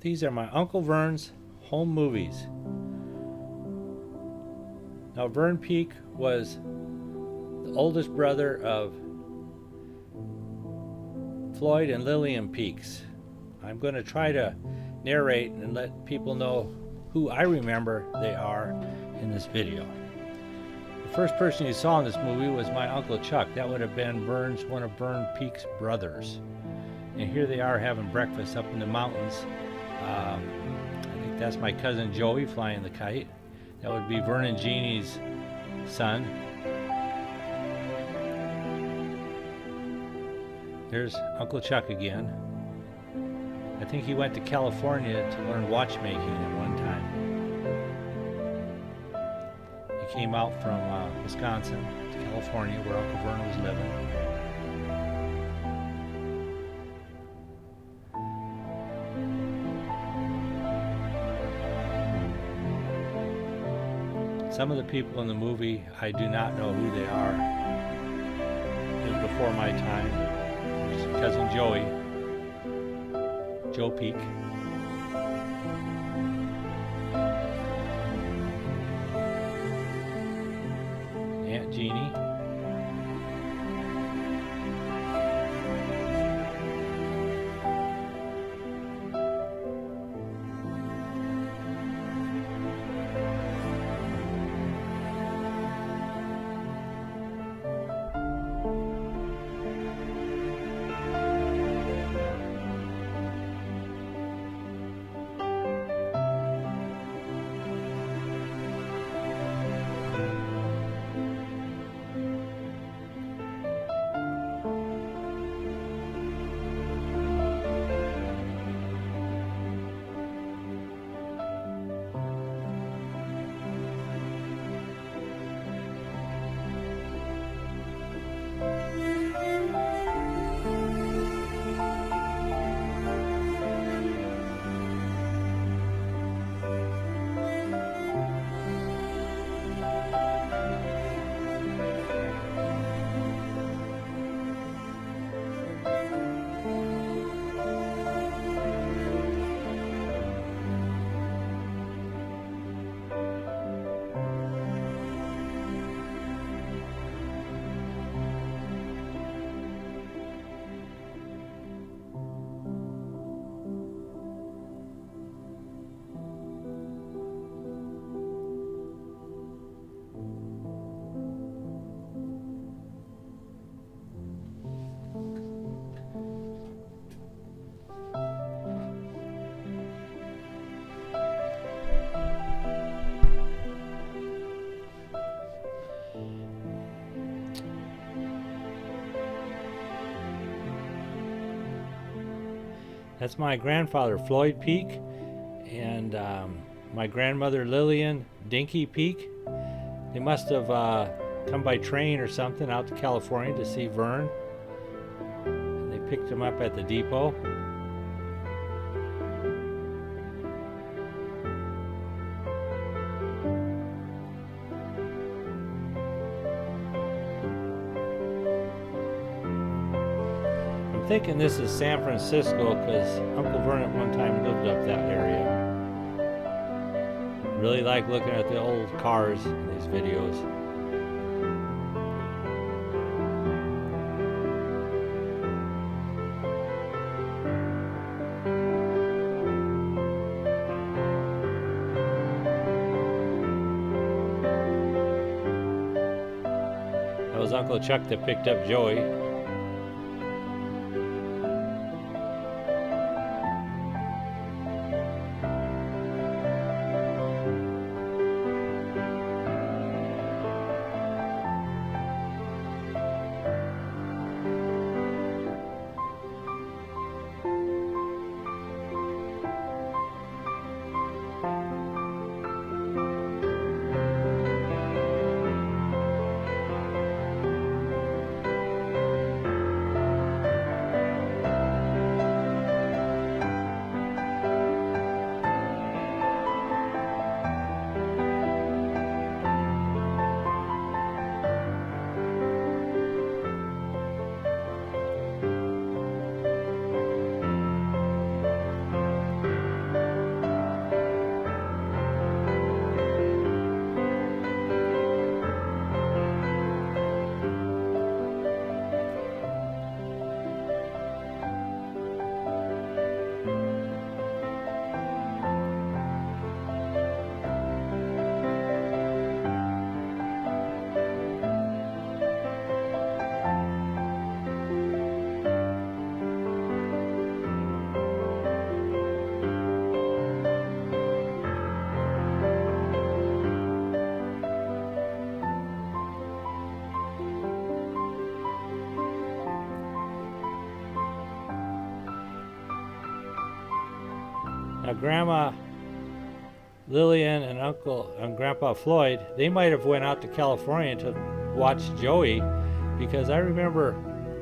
These are my Uncle Vern's home movies. Now, Vern Peak was the oldest brother of Floyd and Lillian Peaks. I'm going to try to narrate and let people know who I remember they are in this video. The first person you saw in this movie was my Uncle Chuck. That would have been one of Vern Peak's brothers. And here they are having breakfast up in the mountains. I think that's my cousin Joey flying the kite. That would be Vern and Jeannie's son. There's Uncle Chuck again. I think he went to California to learn watchmaking at one time. He came out from Wisconsin to California where Uncle Vern was living. Some of the people in the movie, I do not know who they are. It was before my time. There's cousin Joey, Joe Peak. Aunt Jeannie. That's my grandfather, Floyd Peak, and my grandmother, Lillian Dinky Peak. They must have come by train or something out to California to see Vern. And they picked him up at the depot. I'm thinking this is San Francisco because Uncle Vern at one time lived up that area. Really like looking at the old cars in these videos. That was Uncle Chuck that picked up Joey. Now, Grandma Lillian and Uncle and Grandpa Floyd, they might have went out to California to watch Joey, because I remember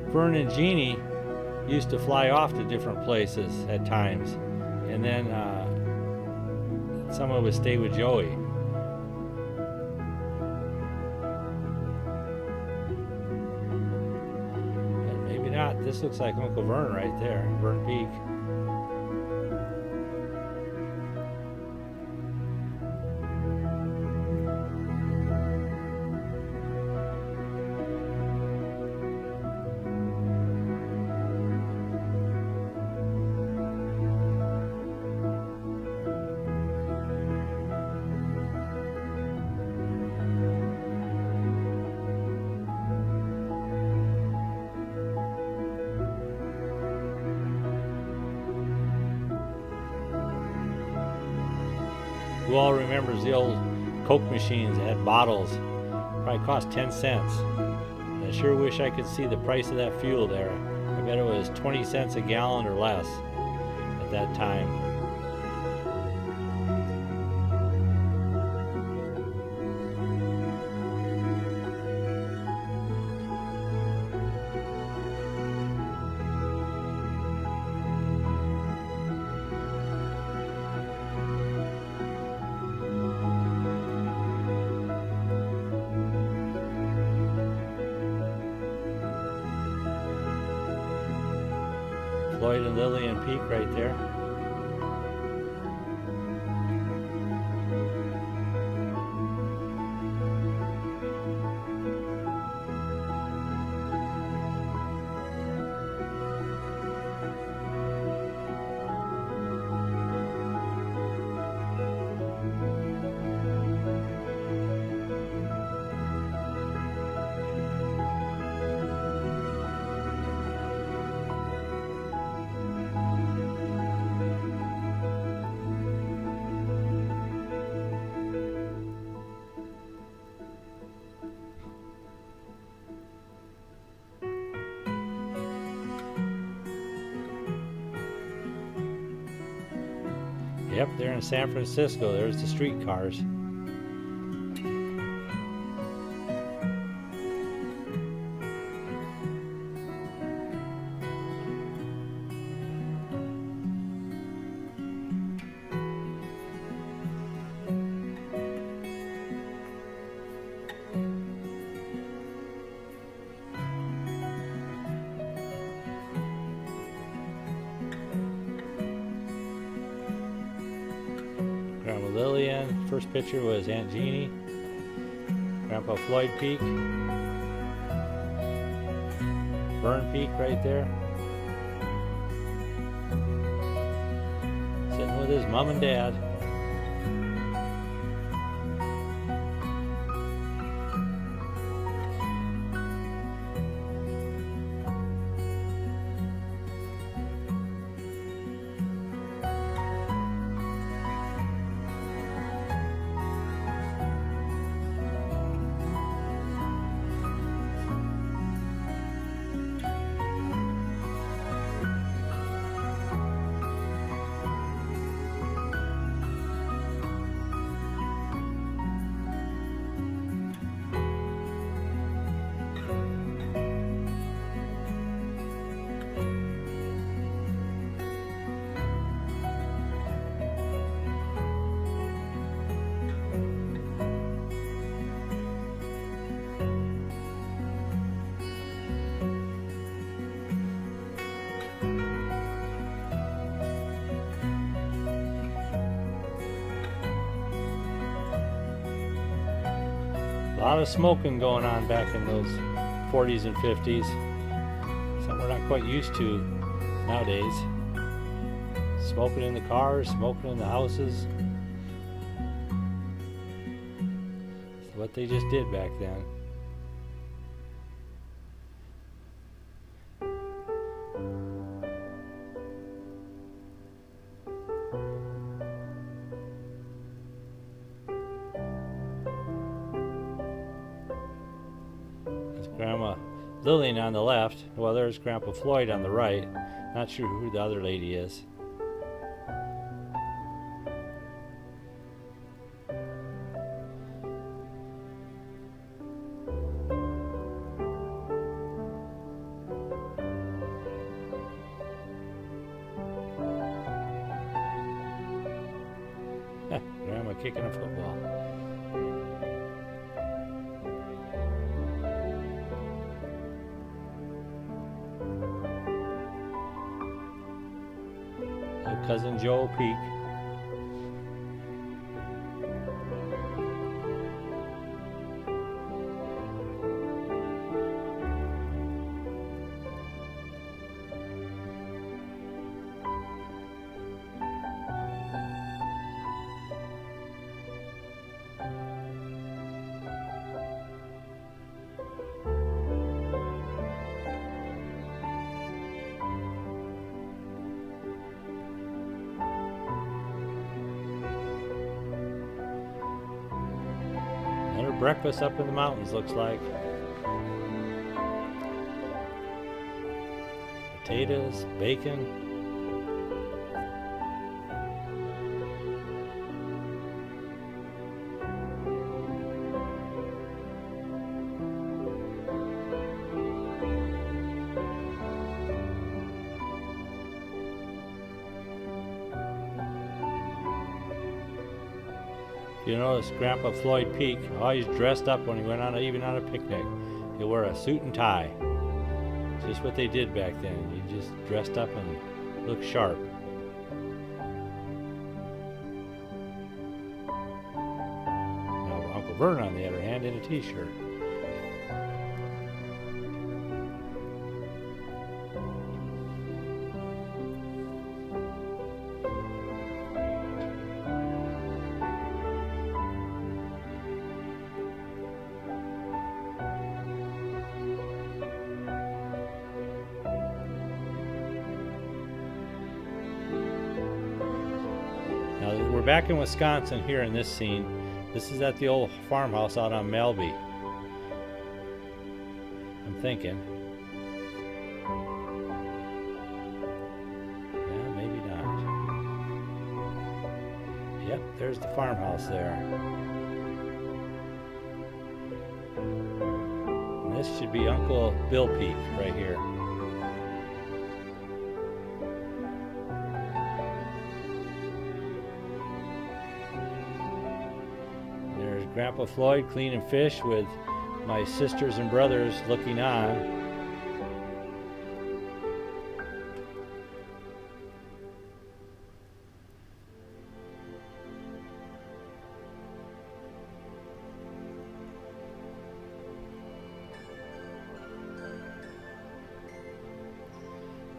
Vern and Jeannie used to fly off to different places at times, and then someone would stay with Joey. But maybe not. This looks like Uncle Vern right there, Vern Peak. Who all remembers the old Coke machines that had bottles? Probably cost 10 cents. I sure wish I could see the price of that fuel there. I bet it was 20 cents a gallon or less at that time. Floyd and Lillian Peak right there. Yep, they're in San Francisco. There's the streetcars. Grandma Lillian. First picture was Aunt Jeannie. Grandpa Floyd Peak. Vern Peak right there. Sitting with his mom and dad. A lot of smoking going on back in those 40s and 50s. Something we're not quite used to nowadays. Smoking in the cars, smoking in the houses. It's what they just did back then. Grandma Lillian on the left. Well, there's Grandpa Floyd on the right. Not sure who the other lady is. Grandma kicking a football. Cousin Joe Peak. Breakfast up in the mountains, looks like. Potatoes, bacon. You notice Grandpa Floyd Peak always dressed up when he went on even on a picnic. He wore a suit and tie. Just what they did back then. You just dressed up and looked sharp. Now, Uncle Vern, on the other hand, in a t-shirt. We're back in Wisconsin here in this scene. This is at the old farmhouse out on Melby. I'm thinking. Yeah, maybe not. Yep, there's the farmhouse there. And this should be Uncle Bill Peak right here. Grandpa Floyd cleaning fish with my sisters and brothers looking on.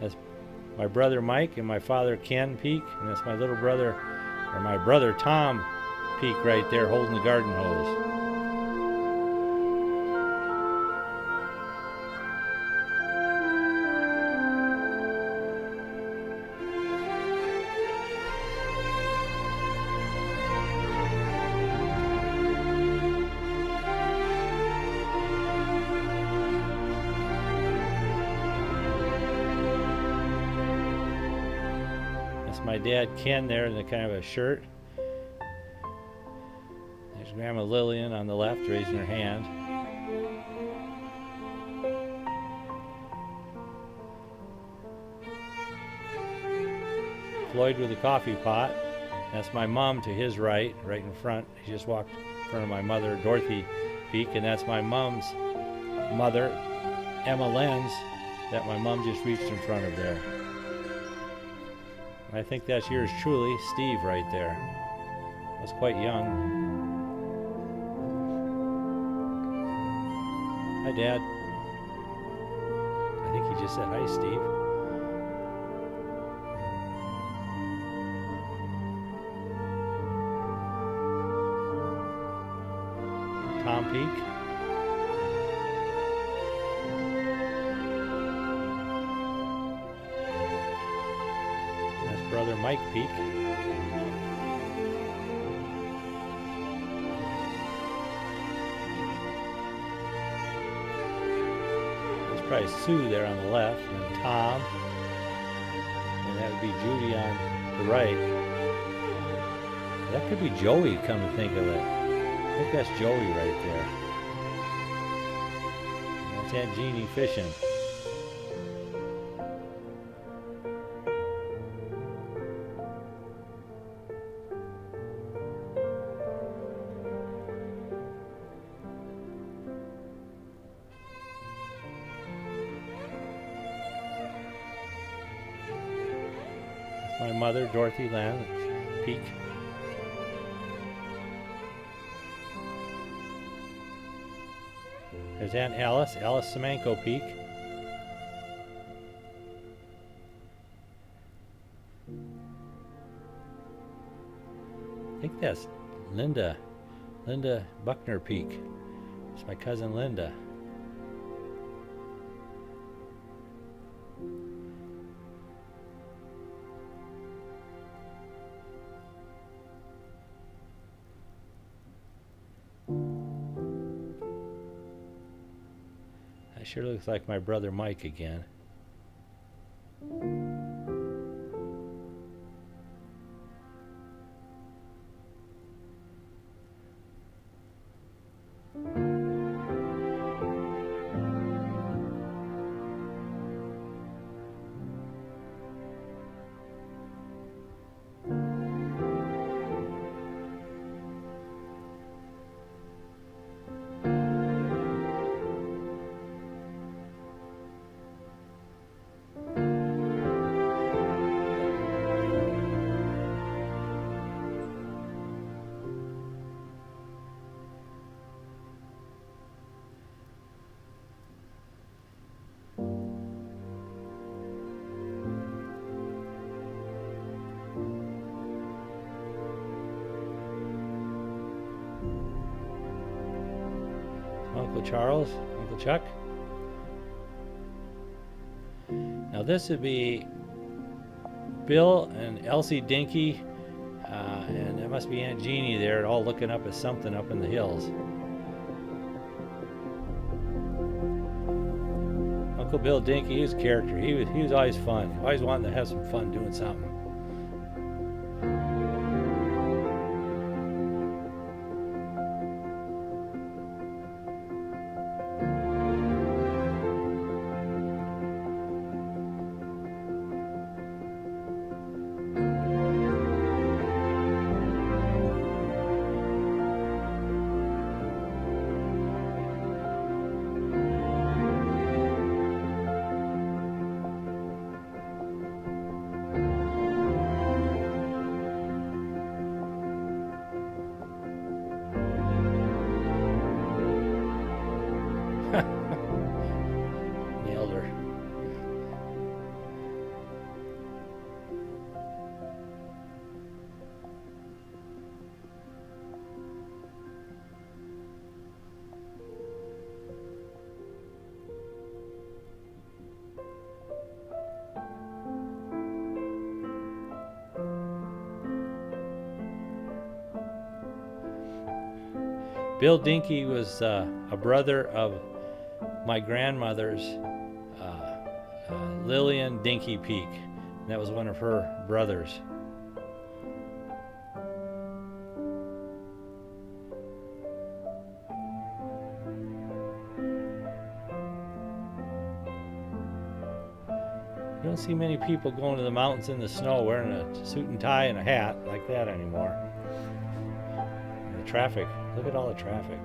That's my brother Mike and my father Ken Peak, and that's my little brother, or my brother Tom Peak right there holding the garden hose. That's my dad Ken there in the kind of a shirt. Grandma Lillian on the left raising her hand. Floyd with the coffee pot. That's my mom to his right in front. He just walked in front of my mother, Dorothy Peak, and that's my mom's mother, Emma Lenz, that my mom just reached in front of there. I think that's yours truly, Steve, right there. Was quite young. Hi, Dad. I think he just said hi, Steve. Tom Peak. That's brother Mike Peak. Probably Sue there on the left, and then Tom, and that would be Judy on the right. That could be Joey, come to think of it. I think that's Joey right there. That's Aunt Jeannie fishing. My mother, Dorothy Land Peak. There's Aunt Alice Semenko Peak. I think that's Linda Buckner Peak. It's my cousin Linda. That sure looks like my brother Mike again. Uncle Charles, Uncle Chuck. Now this would be Bill and Elsie Dinky, and that must be Aunt Jeannie there, all looking up at something up in the hills. Uncle Bill Dinky, he was a character. He was always fun. Always wanting to have some fun doing something. Nailed her. Bill Dinky was a brother of my grandmother's, Lillian Dinky Peak. And that was one of her brothers. You don't see many people going to the mountains in the snow wearing a suit and tie and a hat like that anymore. And the traffic, look at all the traffic.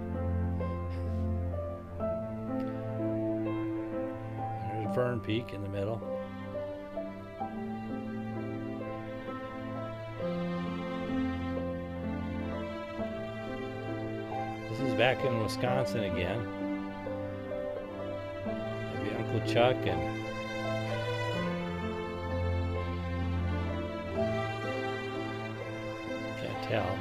Vern Peak in the middle. This is back in Wisconsin again. Maybe Uncle Chuck and can't tell.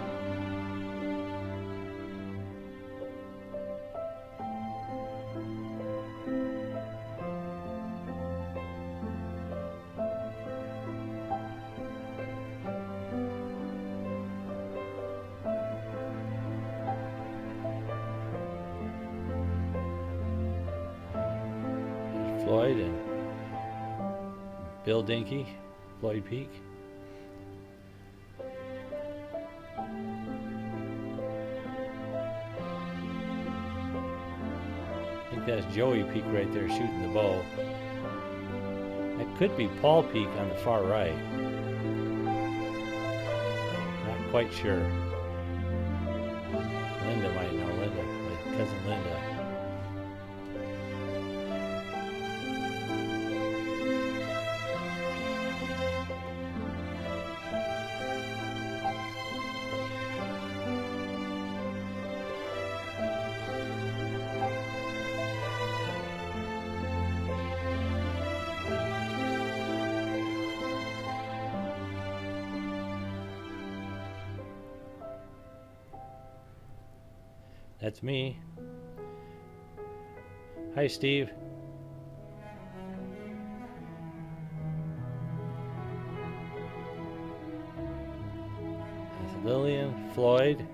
Floyd and Bill Dinky, Floyd Peak. I think that's Joey Peak right there shooting the bow. That could be Paul Peak on the far right. Not quite sure. Linda might know. Linda, my cousin Linda. That's me. Hi, Steve. That's Lillian, Floyd.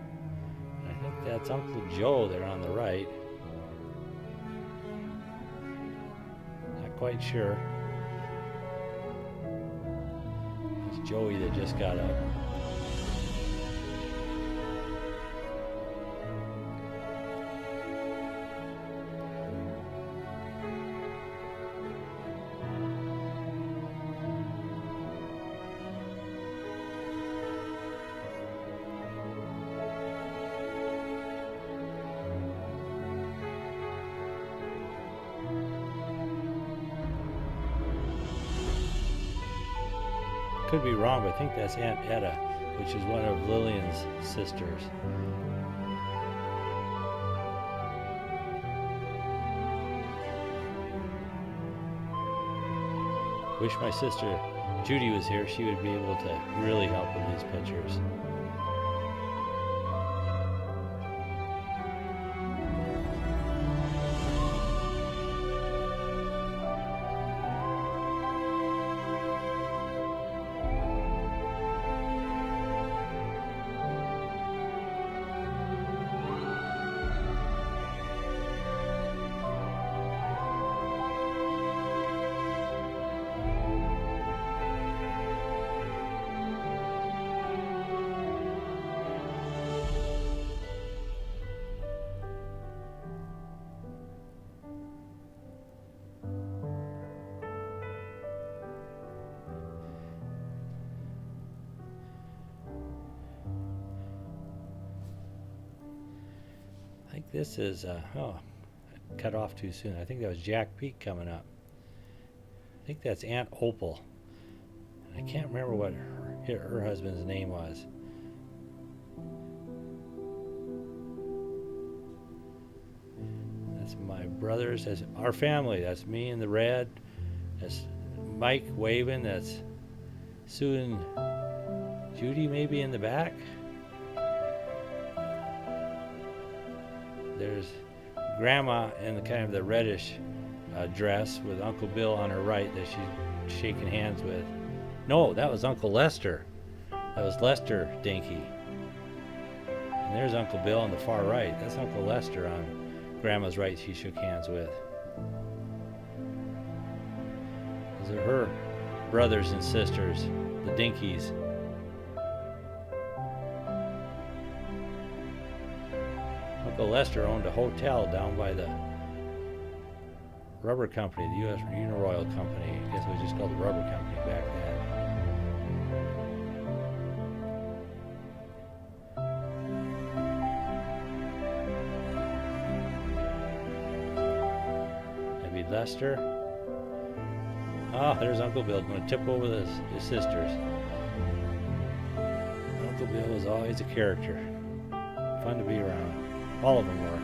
I think that's Uncle Joe there on the right. Not quite sure. It's Joey that just got up. Could be wrong, but I think that's Aunt Etta, which is one of Lillian's sisters. Wish my sister Judy was here. She would be able to really help with these pictures. I think this is, cut off too soon. I think that was Jack Peak coming up. I think that's Aunt Opal. I can't remember what her husband's name was. That's my brothers. That's our family. That's me in the red. That's Mike waving. That's Sue and Judy maybe in the back. There's Grandma in the kind of the reddish dress with Uncle Bill on her right that she's shaking hands with. No, that was Uncle Lester. That was Lester Dinky. And there's Uncle Bill on the far right. That's Uncle Lester on Grandma's right she shook hands with. Those are her brothers and sisters, the Dinkies. Uncle Lester owned a hotel down by the rubber company, the U.S. Uniroyal Company. I guess it was just called the rubber company back then. Maybe Lester. Oh, there's Uncle Bill going to tip over his sisters. Uncle Bill was always a character. Fun to be around. All of them were.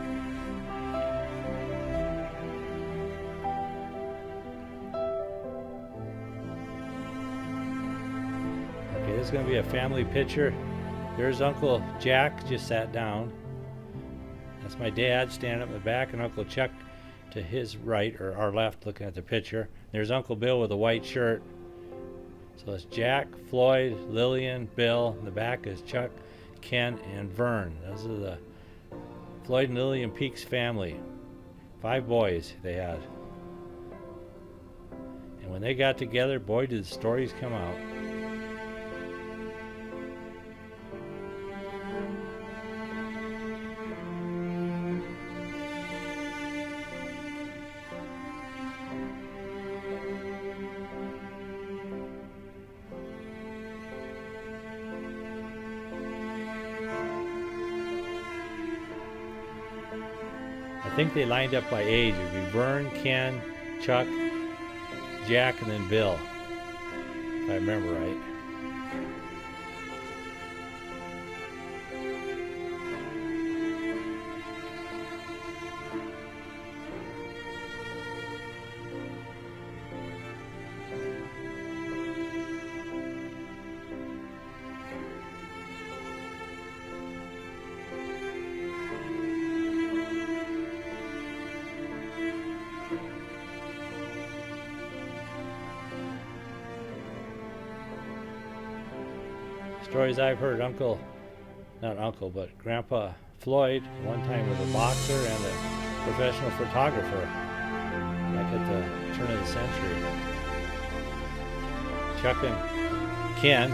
Okay, this is going to be a family picture. There's Uncle Jack, just sat down. That's my dad standing up in the back, and Uncle Chuck to his right, or our left, looking at the picture. There's Uncle Bill with a white shirt. So it's Jack, Floyd, Lillian, Bill. In the back is Chuck, Ken, and Vern. Those are the Floyd and Lillian Peak's family. 5 boys they had. And when they got together, boy, did the stories come out. I think they lined up by age. It would be Vern, Ken, Chuck, Jack, and then Bill, if I remember right. Stories I've heard, Grandpa Floyd one time was a boxer and a professional photographer back at the turn of the century. Chuck and Ken.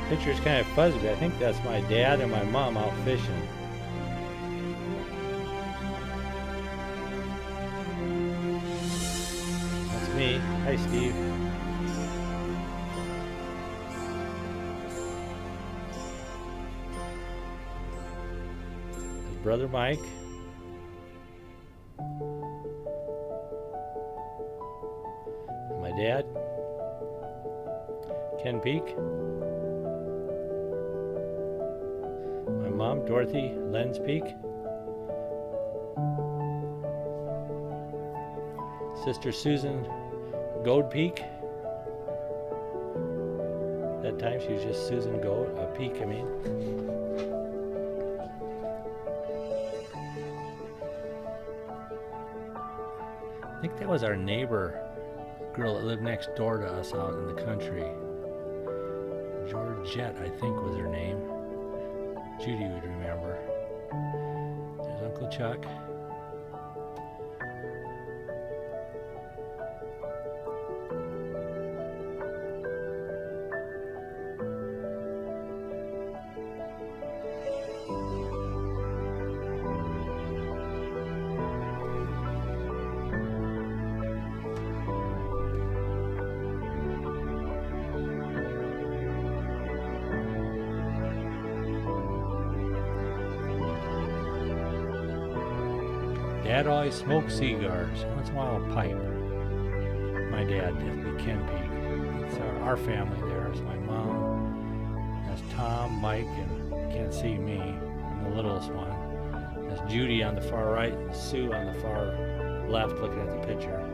Picture's kind of fuzzy, but I think that's my dad and my mom out fishing. That's me. Hi, Steve. That's brother Mike. My dad, Ken Peak. Mom, Dorothy Lenz Peak. Sister Susan Goad Peak. That time she was just Susan Goad Peak, I mean. I think that was our neighbor girl that lived next door to us out in the country. Georgette, I think, was her name. Judy would remember. There's Uncle Chuck. Dad always smoked cigars, once in a while a pipe. My dad did, Ken Peak. It's our family there. It's my mom. That's Tom, Mike, and can't see me. I'm the littlest one. That's Judy on the far right, and Sue on the far left looking at the picture.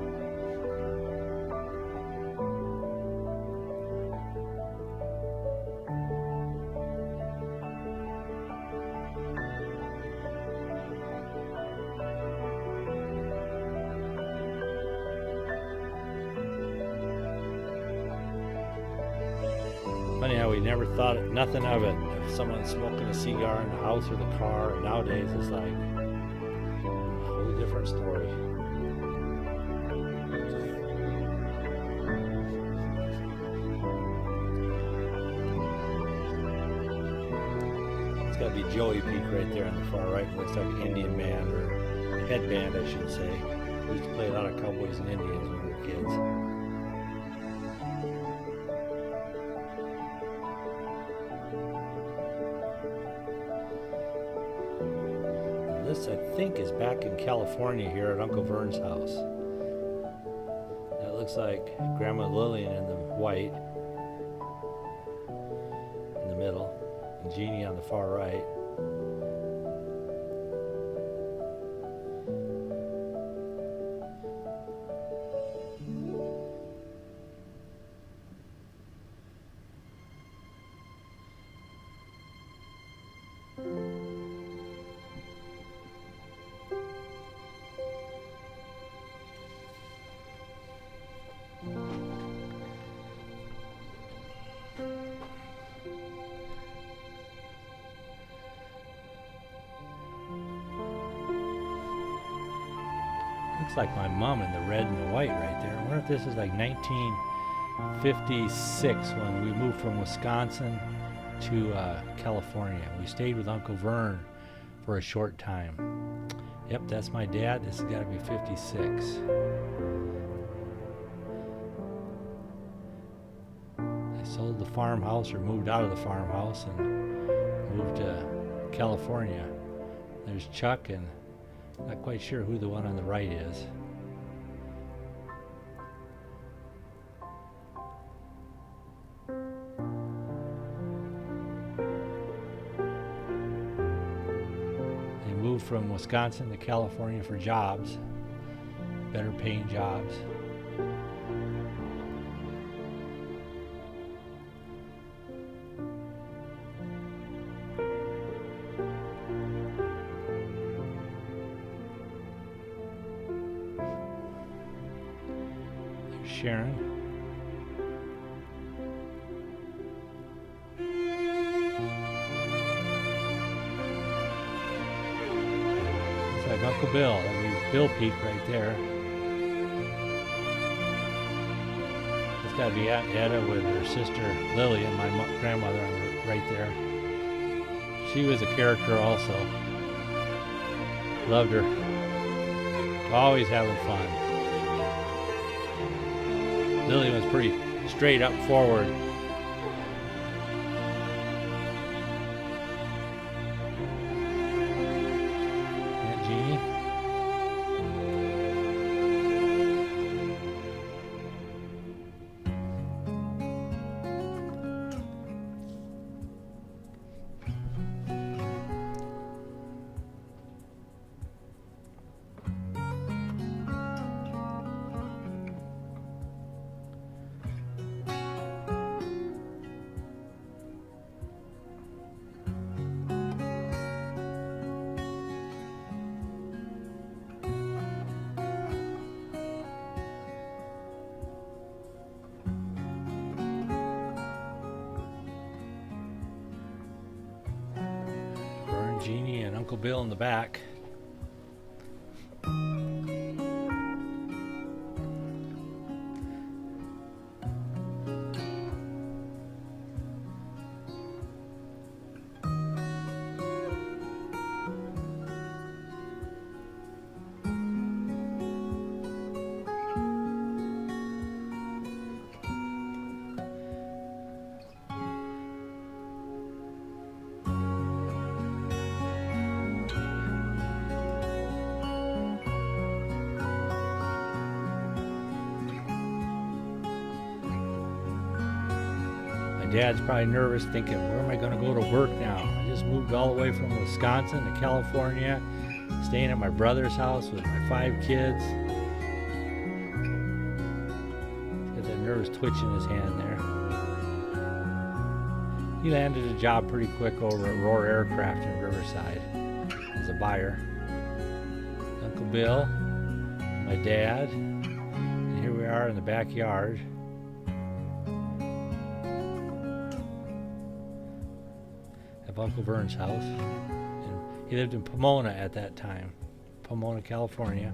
Funny how we never thought nothing of it. If someone's smoking a cigar in the house or the car, nowadays it's like a whole different story. It's got to be Joey Peak right there on the far right. It looks like an Indian band, or headband, I should say. We used to play a lot of cowboys and Indians when we were kids. This, I think, is back in California here at Uncle Vern's house. That looks like Grandma Lillian in the white in the middle, and Jeannie on the far right. Looks like my mom in the red and the white right there. I wonder if this is like 1956 when we moved from Wisconsin to California. We stayed with Uncle Vern for a short time. Yep, that's my dad. This has got to be 56. I sold the farmhouse or moved out of the farmhouse and moved to California. There's Chuck, and not quite sure who the one on the right is. They moved from Wisconsin to California for jobs, better paying jobs. Sharon. Looks like Uncle Bill. That means Bill Peak right there. It's got to be Aunt Etta with her sister Lily and my grandmother right there. She was a character also. Loved her. Always having fun. Lily was pretty straight up forward. Aunt Jeannie. Jeannie and Uncle Bill in the back. Dad's probably nervous, thinking, where am I going to go to work now? I just moved all the way from Wisconsin to California, staying at my brother's house with my 5 kids. Got that nervous twitch in his hand there. He landed a job pretty quick over at Roar Aircraft in Riverside as a buyer. Uncle Bill, my dad, and here we are in the backyard. Uncle Vern's house. And he lived in Pomona at that time, Pomona, California.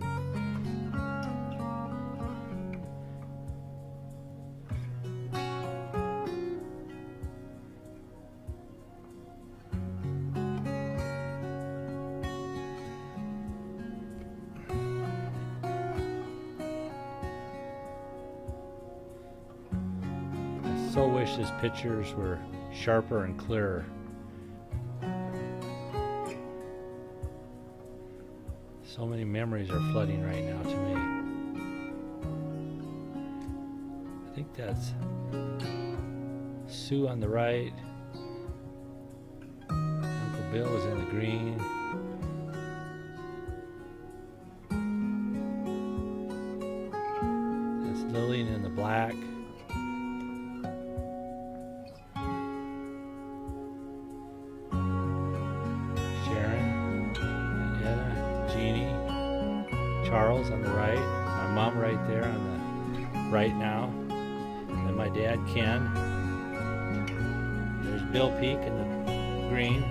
I so wish his pictures were sharper and clearer. So many memories are flooding right now to me. I think that's Sue on the right. Uncle Bill is in the green. That's Lillian in the black. Charles on the right, my mom right there on the right now, and my dad Ken. There's Bill Peak in the green.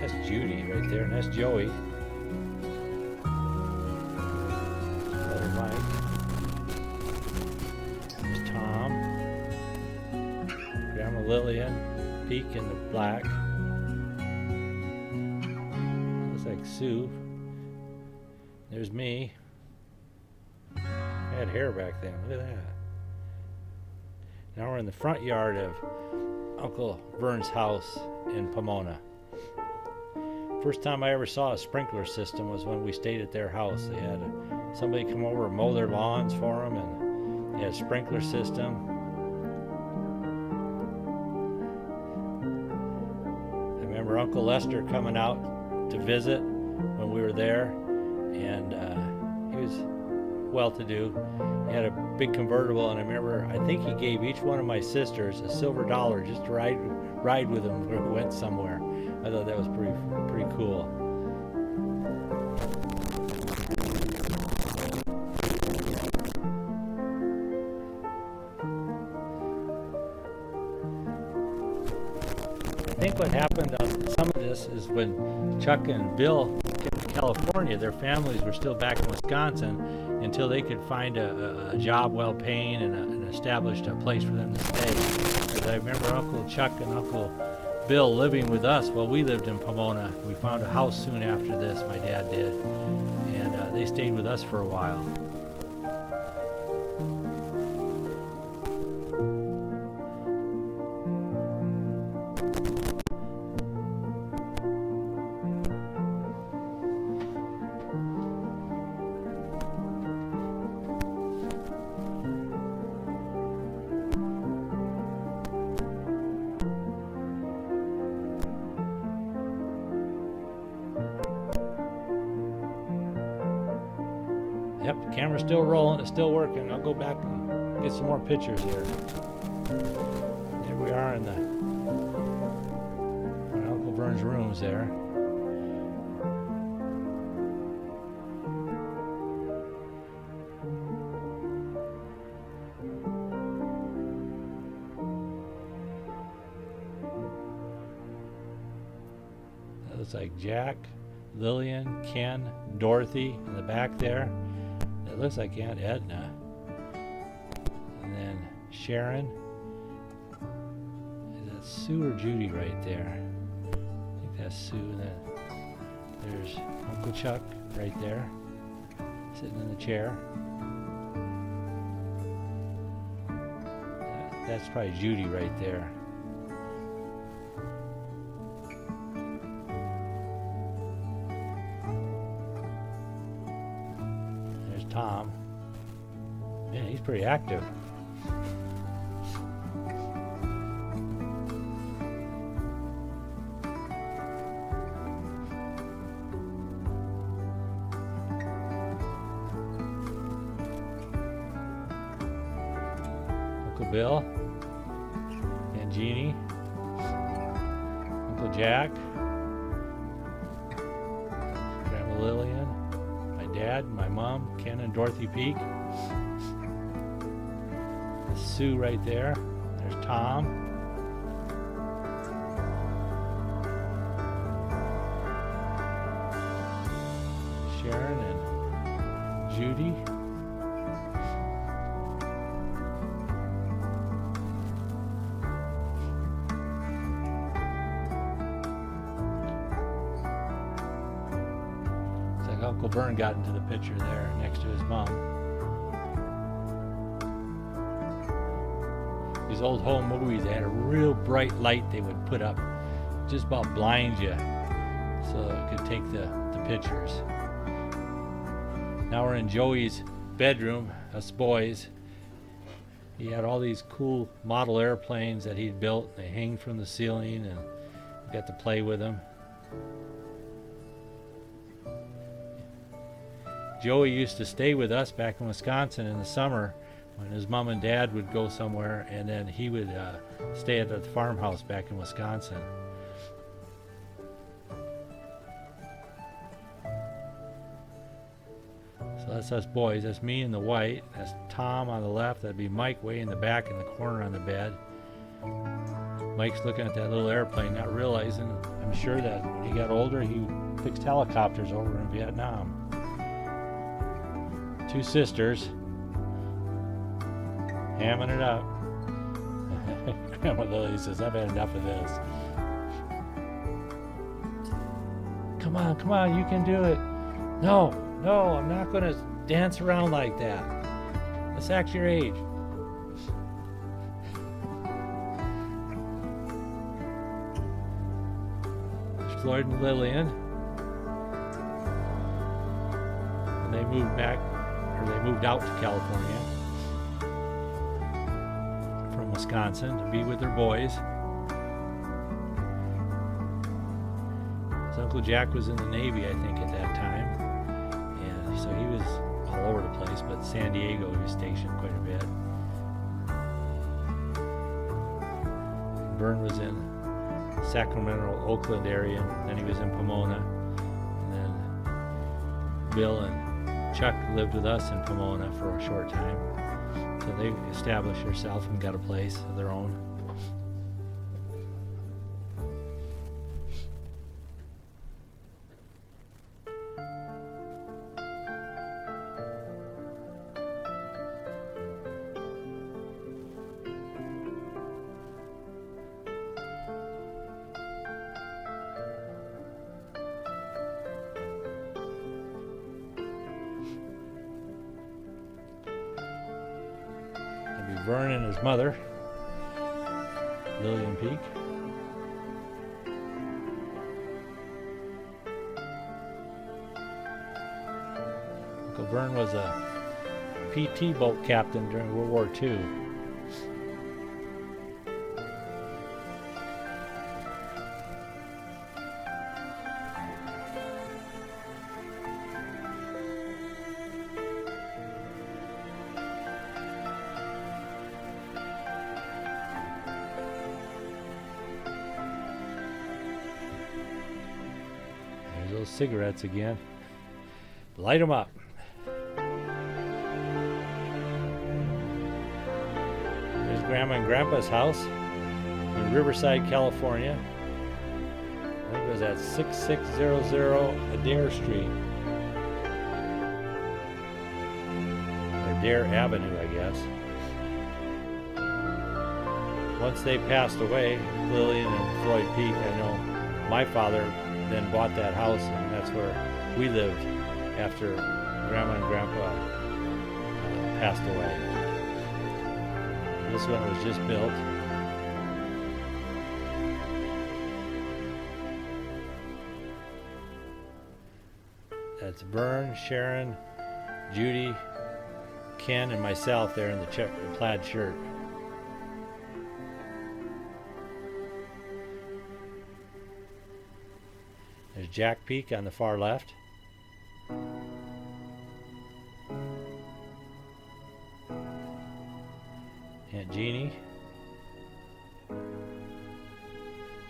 That's Judy right there, and that's Joey. Brother Mike. There's Tom. Grandma Lillian, Peak in the black. Like Sue. There's me. had hair back then. Look at that. Now we're in the front yard of Uncle Vern's house in Pomona. First time I ever saw a sprinkler system was when we stayed at their house. They had somebody come over and mow their lawns for them, and they had a sprinkler system. I remember Uncle Lester coming out to visit when we were there, and he was well-to-do. He had a big convertible, and I think he gave each one of my sisters a silver dollar just to ride with him when we went somewhere. I thought that was pretty cool. I think what happened on some of this is when Chuck and Bill came to California, their families were still back in Wisconsin until they could find a job well-paying and established a place for them to stay. Because I remember Uncle Chuck and Uncle Bill living with us while we lived in Pomona. We found a house soon after this, my dad did, and they stayed with us for a while. Yep, the camera's still rolling, it's still working. I'll go back and get some more pictures here. Here we are in Uncle Vern's rooms there. That looks like Jack, Lillian, Ken, Dorothy in the back there. It looks like Aunt Edna. And then Sharon. Is that Sue or Judy right there? I think that's Sue. And then there's Uncle Chuck right there, sitting in the chair. That's probably Judy right there. Tom. Man, he's pretty active. Uncle Bill and Jeannie, Uncle Jack, Grandma Lillian, Dad, my mom, Ken and Dorothy Peak. There's Sue right there. There's Tom. Sharon and Judy. Uncle Vern got into the picture there next to his mom. These old home movies, they had a real bright light they would put up, just about blind you, so it could take the pictures. Now we're in Joey's bedroom, us boys. He had all these cool model airplanes that he'd built. They hang from the ceiling, and we got to play with them. Joey used to stay with us back in Wisconsin in the summer when his mom and dad would go somewhere, and then he would stay at the farmhouse back in Wisconsin. So that's us boys. That's me in the white. That's Tom on the left. That'd be Mike way in the back in the corner on the bed. Mike's looking at that little airplane, not realizing, I'm sure, that when he got older, he fixed helicopters over in Vietnam. Two sisters hamming it up. Grandma Lily says, I've had enough of this. Come on, you can do it. No, I'm not going to dance around like that. Let's act your age. There's Floyd and Lillian. And they moved back, or they moved out to California from Wisconsin to be with their boys. His Uncle Jack was in the Navy, I think, at that time. And so he was all over the place, but San Diego he was stationed quite a bit. Vern was in Sacramento, Oakland area, and then he was in Pomona. And then Bill and Chuck lived with us in Pomona for a short time. So they established themselves and got a place of their own. Vern and his mother, Vern Peak. Uncle Vern was a PT boat captain during World War II. Those cigarettes again. Light them up. There's Grandma and Grandpa's house in Riverside, California. I think it was at 6600 Adair Street. Or Adair Avenue, I guess. Once they passed away, Lillian and Floyd Peak, I know my father then bought that house, and that's where we lived after Grandma and Grandpa passed away. This one was just built. That's Vern, Sharon, Judy, Ken, and myself there in the plaid shirt. There's Jack Peak on the far left. Aunt Jeannie.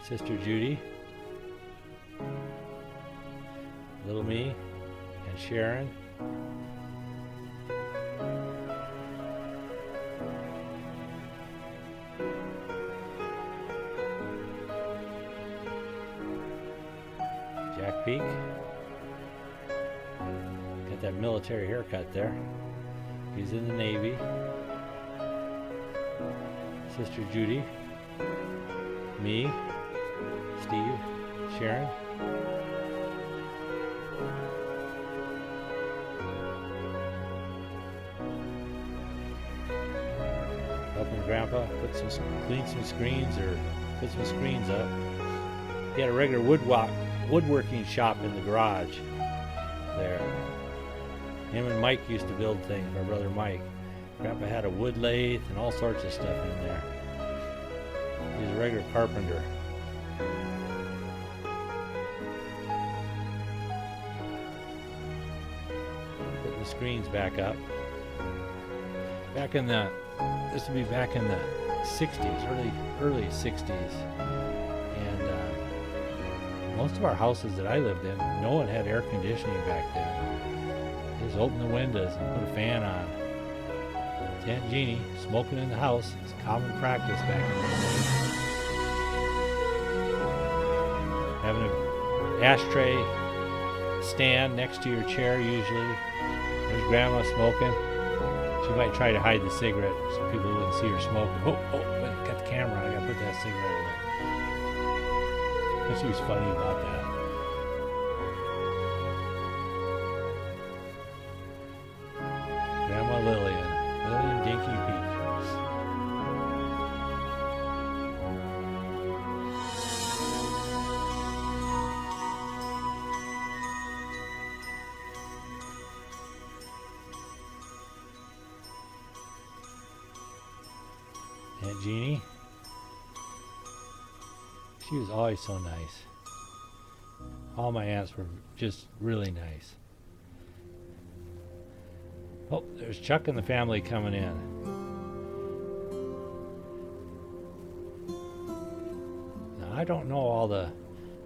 Sister Judy. Little me and Sharon. Jack Peak. Got that military haircut there. He's in the Navy. Sister Judy. Me. Steve. Sharon. Helping Grandpa clean some screens or put some screens up. He had a regular woodworking shop in the garage there. Him and Mike used to build things, my brother Mike. Grandpa had a wood lathe and all sorts of stuff in there. He's a regular carpenter. Putting the screens back up. This would be back in the 60s, early 60s. Most of our houses that I lived in, no one had air conditioning back then. Just open the windows and put a fan on. Aunt Jeannie smoking in the house is common practice back in the day. Having an ashtray stand next to your chair usually. There's Grandma smoking. She might try to hide the cigarette so people wouldn't see her smoking. Oh, got the camera on. I gotta put that cigarette away. She was funny about that. Grandma Lillian. Aunt Jeannie. She was always so nice. All my aunts were just really nice. Oh, there's Chuck and the family coming in. Now, I don't know all the,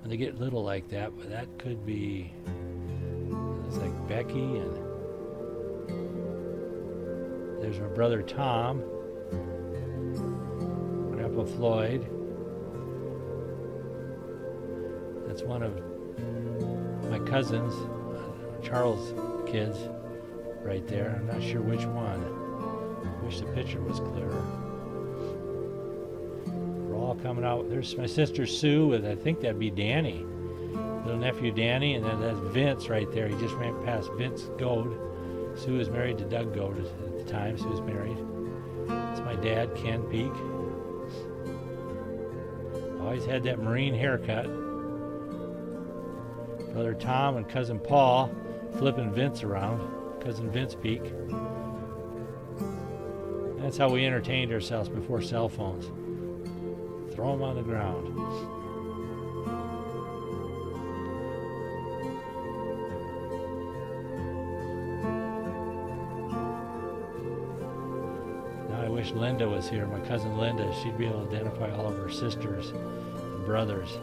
when they get little like that, but that could be, it's like Becky, and there's my brother Tom, Grandpa Floyd. That's one of my cousins, Charles' kids, right there. I'm not sure which one. Wish the picture was clearer. We're all coming out. There's my sister Sue with, I think that'd be Danny, little nephew Danny, and then that's Vince right there. He just ran past Vince Gold. Sue was married to Doug Gold at the time. Sue was married. That's my dad, Ken Peak. Always had that Marine haircut. Brother Tom and cousin Paul flipping Vince around. Cousin Vince Peak. That's how we entertained ourselves before cell phones. Throw them on the ground. Now I wish Linda was here, my cousin Linda. She'd be able to identify all of her sisters and brothers.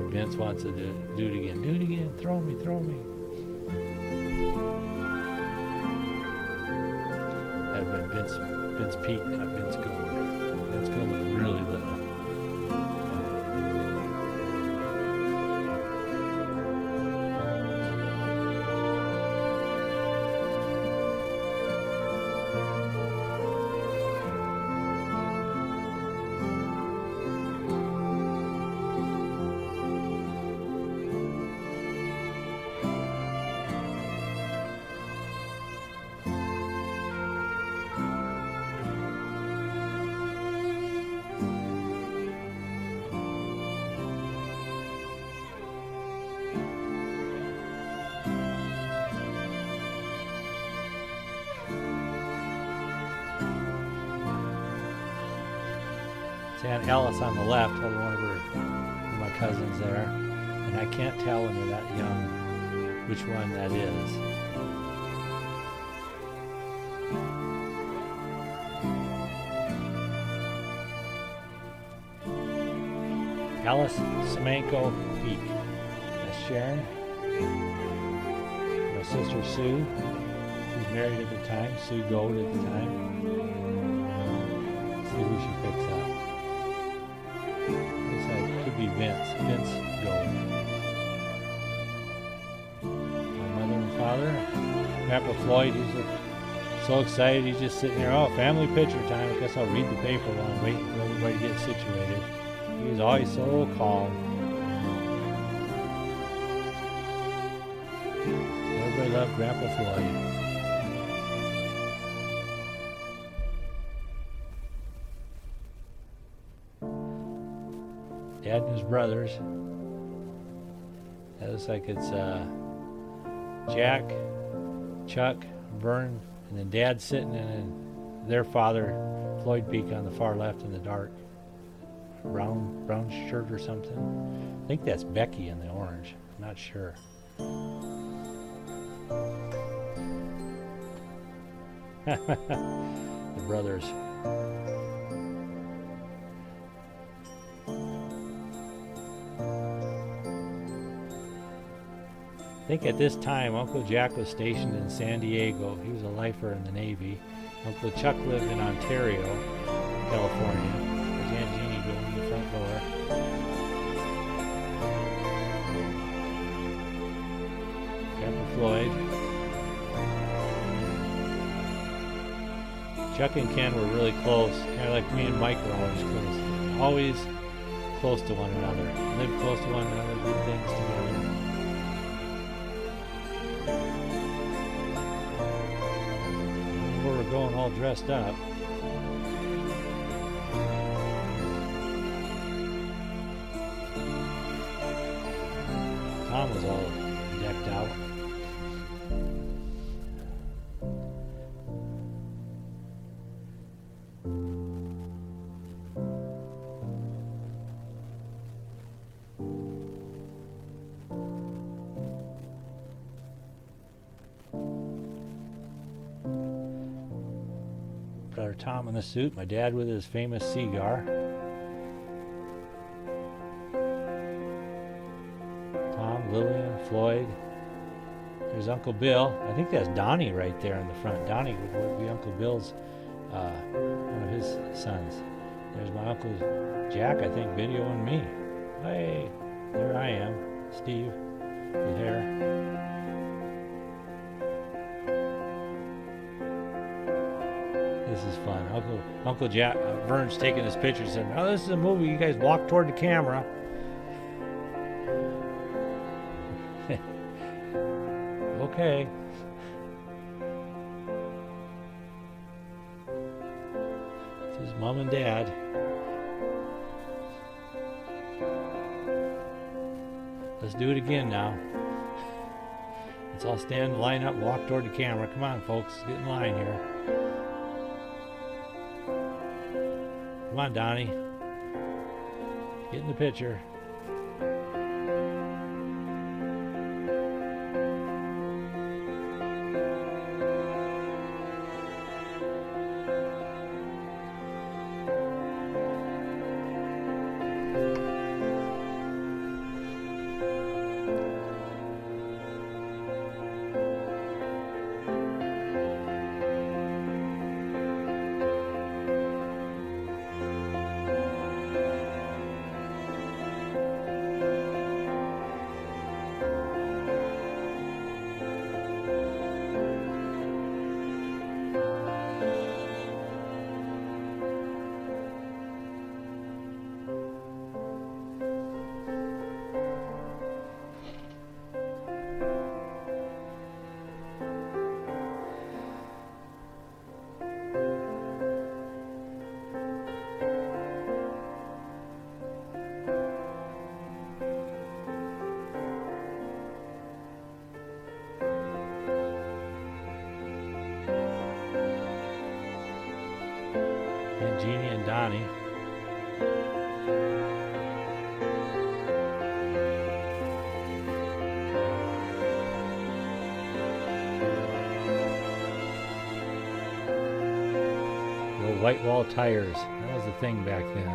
Vince wants to do it again. Do it again. Throw me, throw me. That'd been Vince Peak, not Vince Gold. Vince Gold was really little. Aunt Alice on the left, holding one of my cousins there, and I can't tell when they're that young which one that is. Alice Semenko Peak. That's Sharon. My sister Sue. She was married at the time. Sue Gold at the time. Let's see who she picks up. Looks like it could be Vince Gold. My mother and father. Grandpa Floyd, he's so excited, he's just sitting there. Oh, family picture time. I guess I'll read the paper while I'm waiting for everybody to get situated. He was always so calm. Everybody loved Grandpa Floyd. Dad and his brothers. That looks like it's Jack, Chuck, Vern, and then Dad sitting in their father, Floyd Peak, on the far left in the dark. Brown shirt or something. I think that's Becky in the orange. I'm not sure. The brothers. I think at this time Uncle Jack was stationed in San Diego. He was a lifer in the Navy. Uncle Chuck lived in Ontario, California. There's Aunt Jeannie going in the front door. Grandpa Floyd. Chuck and Ken were really close, kind of like me and Mike were always close. Always close to one another. Lived close to one another, did things together. Where we're going all dressed up. Tom was all decked out. There's Tom in the suit, my dad with his famous cigar. Tom, Lillian, Floyd. There's Uncle Bill. I think that's Donnie right there in the front. Donnie would be Uncle Bill's, one of his sons. There's my Uncle Jack, I think, videoing me. Hey, there I am, Steve, with hair. This is fun. Uncle Jack, Vern's taking his picture and said, "Oh, this is a movie. You guys walk toward the camera." Okay. This is Mom and Dad. Let's do it again now. Let's all stand, line up, walk toward the camera. Come on, folks. Get in line here. Come on, Donnie. Get in the picture. And Jeannie and Donnie. The white wall tires. That was the thing back then.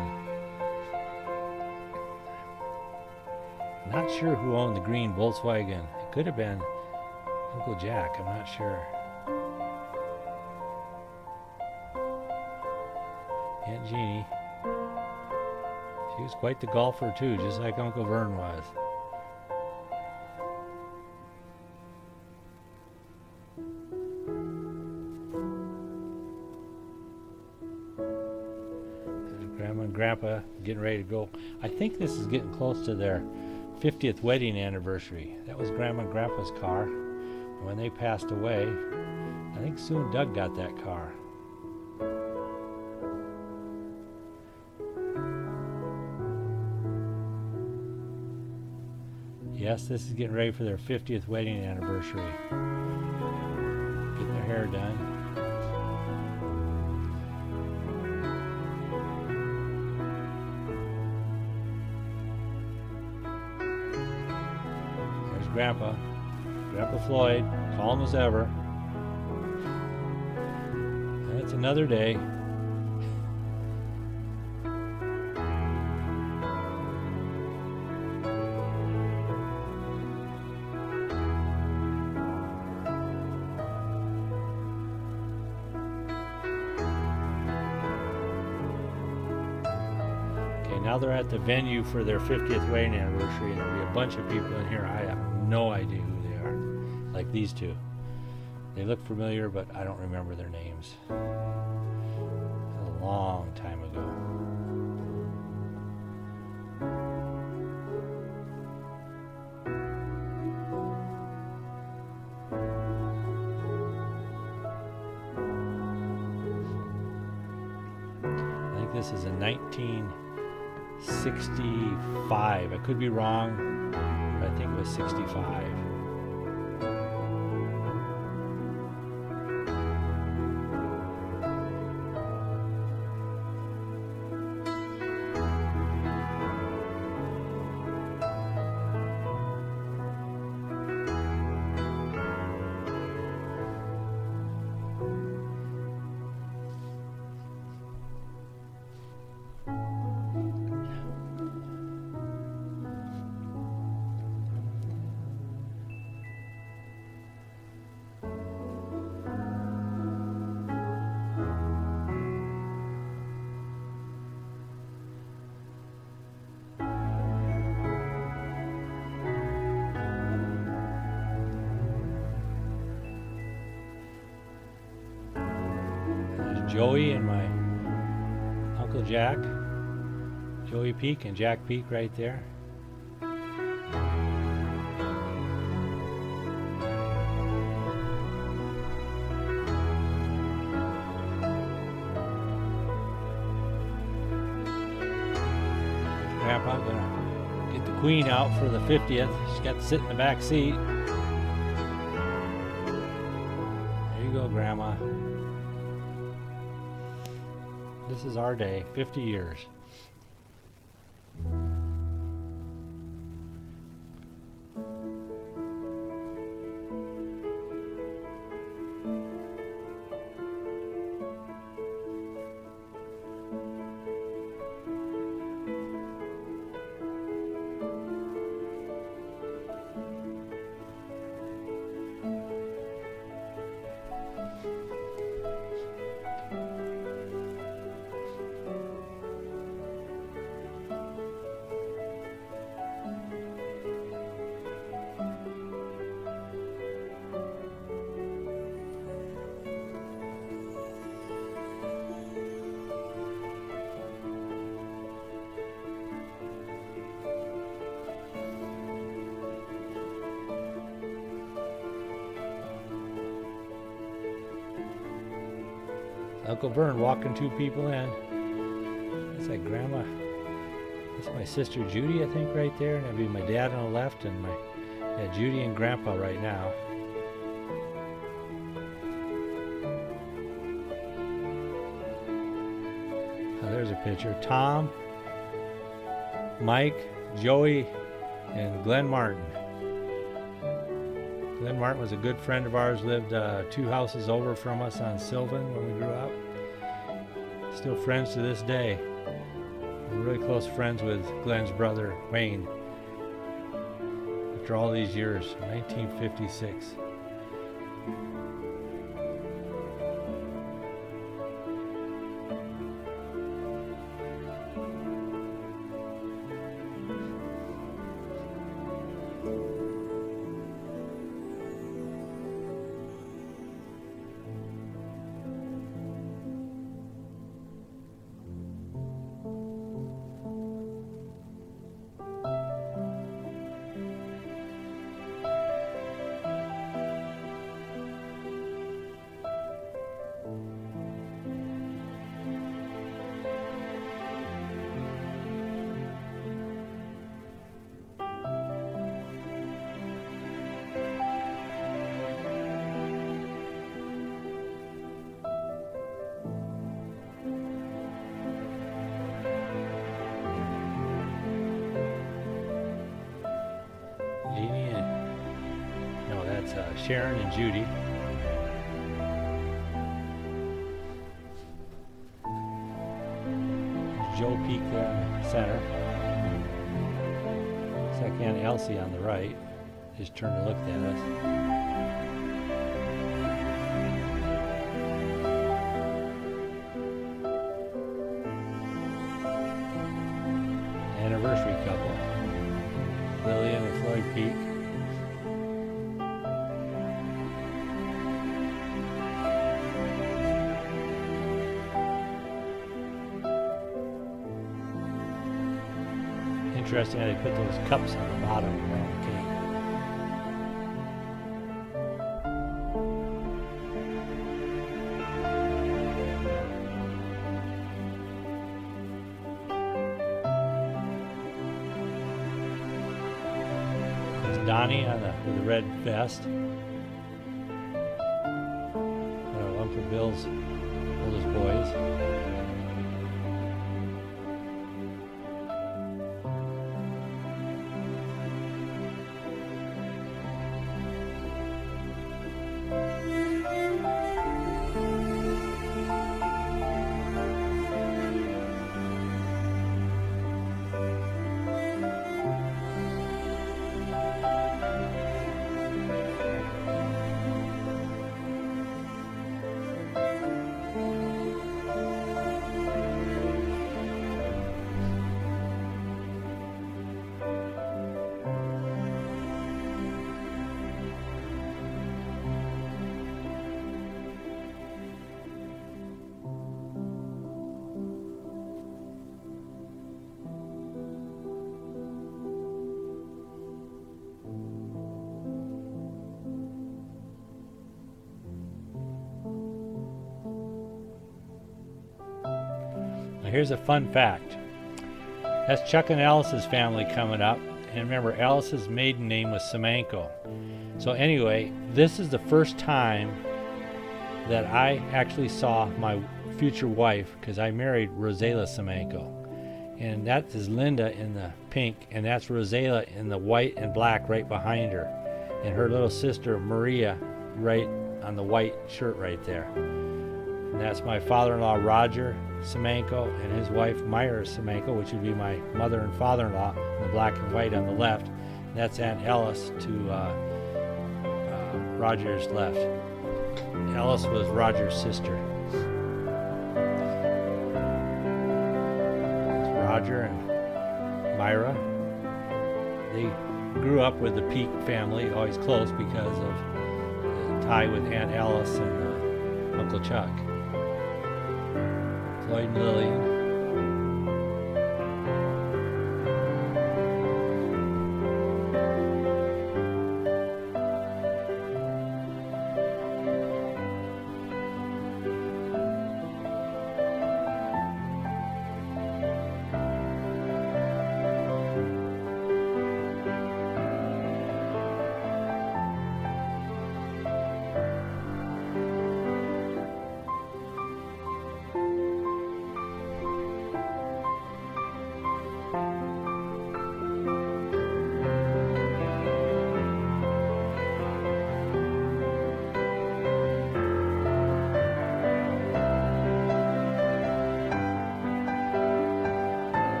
Not sure who owned the green Volkswagen. It could have been Uncle Jack. I'm not sure. Aunt Jeannie. She was quite the golfer too, just like Uncle Vern was. There's Grandma and Grandpa getting ready to go. I think this is getting close to their 50th wedding anniversary. That was Grandma and Grandpa's car. And when they passed away, I think soon Doug got that car. Yes, this is getting ready for their 50th wedding anniversary. Getting their hair done. There's Grandpa. Grandpa Floyd, calm as ever. And it's another day. Now they're at the venue for their 50th wedding anniversary, and there'll be a bunch of people in here. I have no idea who they are. Like these two. They look familiar, but I don't remember their names. It was a long time ago. I think this is a 1965. I could be wrong, but I think it was 65. Joey and my Uncle Jack, Joey Peak and Jack Peak right there. Grandpa gonna get the Queen out for the 50th. She's got to sit in the back seat. There you go, Grandma. This is our day, 50 years. Uncle Vern walking two people in. That's like Grandma. That's my sister Judy, I think, right there. And that'd be my dad on the left and my Judy and Grandpa right now. Oh, there's a picture. Tom, Mike, Joey, and Glenn Martin. Glenn Martin was a good friend of ours, lived 2 houses over from us on Sylvan when we grew up. Still friends to this day. We're really close friends with Glenn's brother, Wayne. After all these years, 1956. Sharon and Judy. There's Joe Peak there in the center. Second Aunt Elsie on the right. Just turned and looked at us. Anniversary couple. Lillian and Floyd Peak. Interesting how they put those cups on the bottom around the cake. There's Donnie with the red vest. One for Bill's oldest boys. Here's a fun fact. That's Chuck and Alice's family coming up. And remember, Alice's maiden name was Semenko. So anyway, this is the first time that I actually saw my future wife, because I married Rosela Semenko. And that is Linda in the pink, and that's Rosela in the white and black right behind her. And her little sister Maria right on the white shirt right there. And that's my father-in-law Roger Semenko and his wife Myra Semenko, which would be my mother and father-in-law, in the black and white on the left. And that's Aunt Alice to Roger's left. Alice was Roger's sister. It's Roger and Myra. They grew up with the Peak family, always close because of the tie with Aunt Alice and Uncle Chuck. Floyd and Lillian.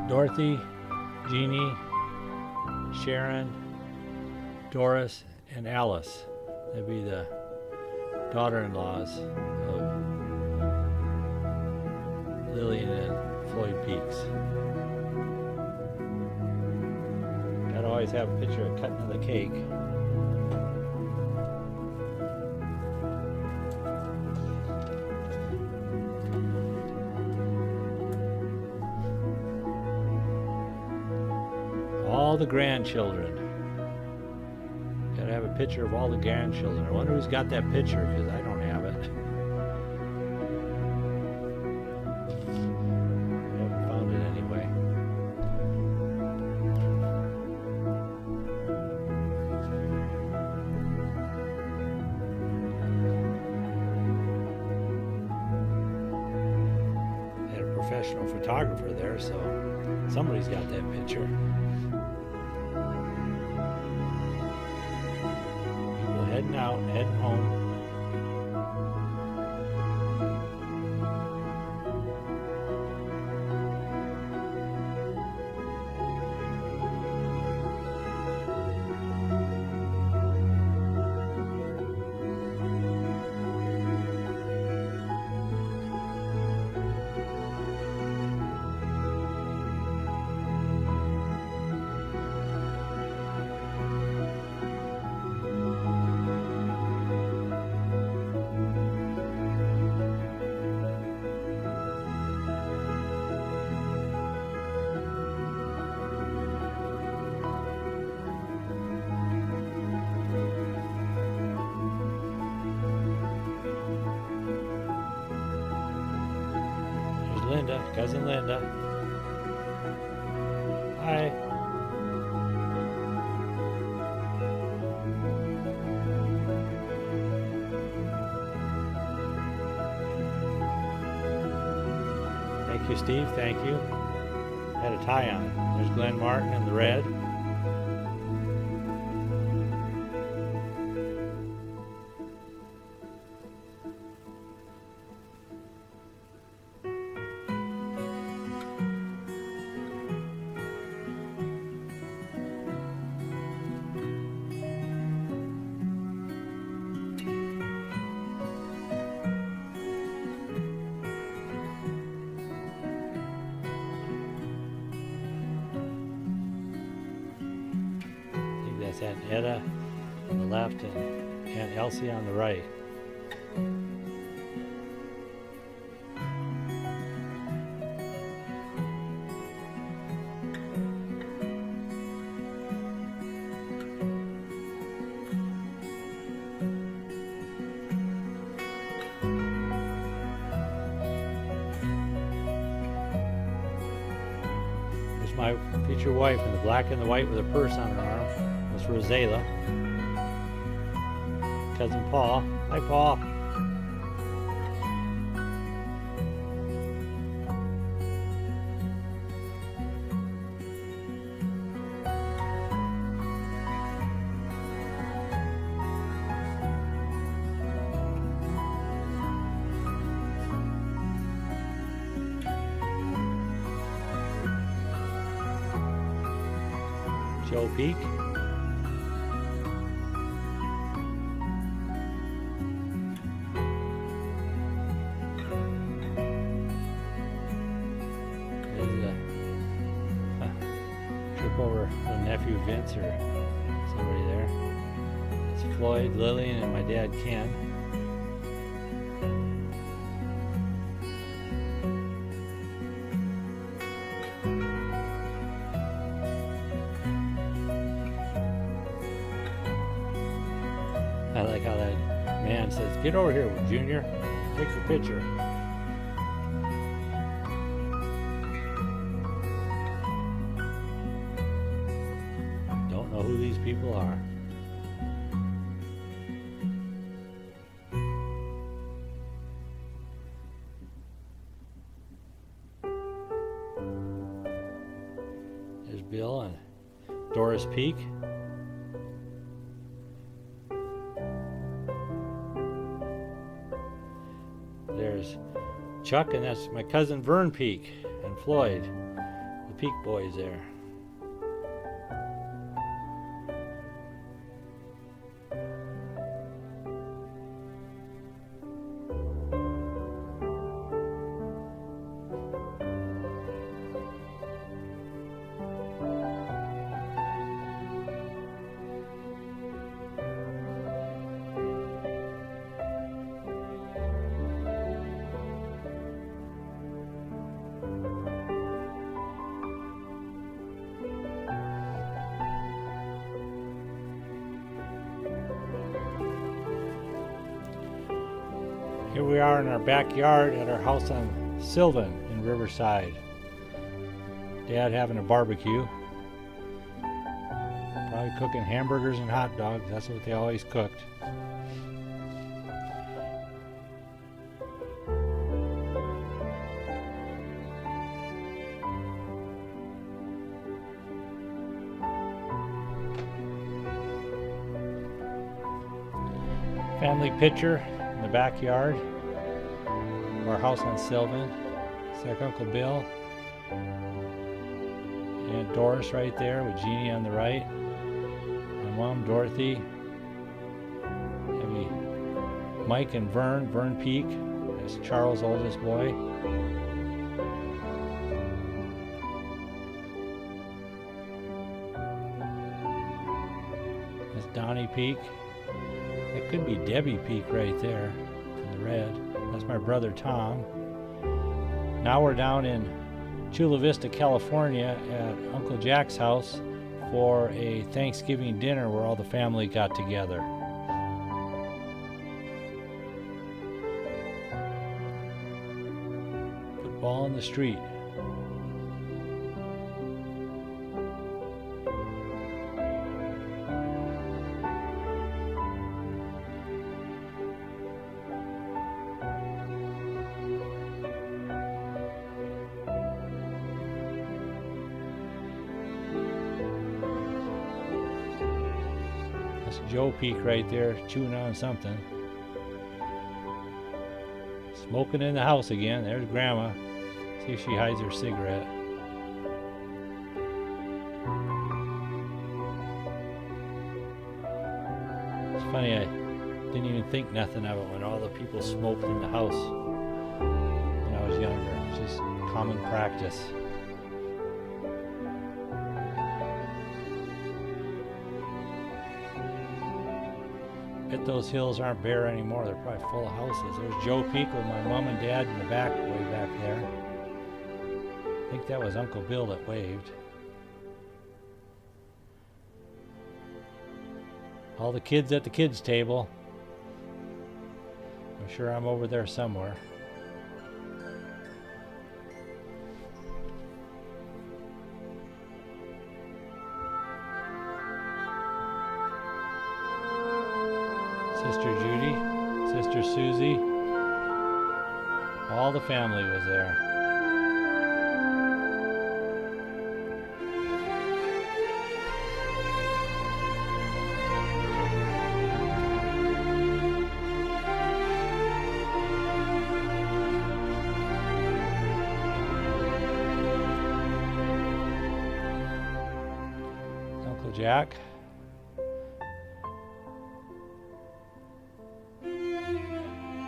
Dorothy, Jeannie, Sharon, Doris, and Alice. That'd be the daughter-in-laws of Lillian and Floyd Peaks. Gotta always have a picture of cutting the cake. All the grandchildren. Gotta have a picture of all the grandchildren. I wonder who's got that picture, because I don't have it. I haven't found it anyway. They had a professional photographer there, so somebody's got that picture. Heading out, heading home. Linda, cousin Linda. Hi. Thank you, Steve. Thank you. Had a tie on. There's Glenn Martin in the red. That's Aunt Etta on the left and Aunt Elsie on the right. My future wife in the black and the white with a purse on her arm. That's Rosella. Cousin Paul. Hi, Paul. Joe Peak. There's a trip over a nephew Vince or somebody there. It's Floyd, Lillian, and my dad Ken. I like how that man says, "Get over here, Junior. Take your picture." Don't know who these people are. There's Bill and Doris Peak. There's Chuck, and that's my cousin Vern Peak, and Floyd, the Peak boys there. Here we are in our backyard at our house on Sylvan in Riverside. Dad having a barbecue. Probably cooking hamburgers and hot dogs. That's what they always cooked. Family picture in the backyard of our house on Sylvan. It's like Uncle Bill. Aunt Doris right there with Jeannie on the right. My mom Dorothy. Maybe Mike and Vern Peak. That's Charles' oldest boy. That's Donnie Peak. That could be Debbie Peak right there in the red. That's my brother Tom. Now we're down in Chula Vista, California at Uncle Jack's house for a Thanksgiving dinner where all the family got together. Football in the street. That's Joe Peak right there chewing on something. Smoking in the house again. There's Grandma. See if she hides her cigarette. It's funny, I didn't even think nothing of it when all the people smoked in the house when I was younger. It's just common practice. bet those hills aren't bare anymore. They're probably full of houses. There's Joe Peak with my mom and dad in the back, way back there. I think that was Uncle Bill that waved. All the kids at the kids' table. I'm sure I'm over there somewhere. Sister Judy, Sister Susie, all the family was there. Uncle Jack.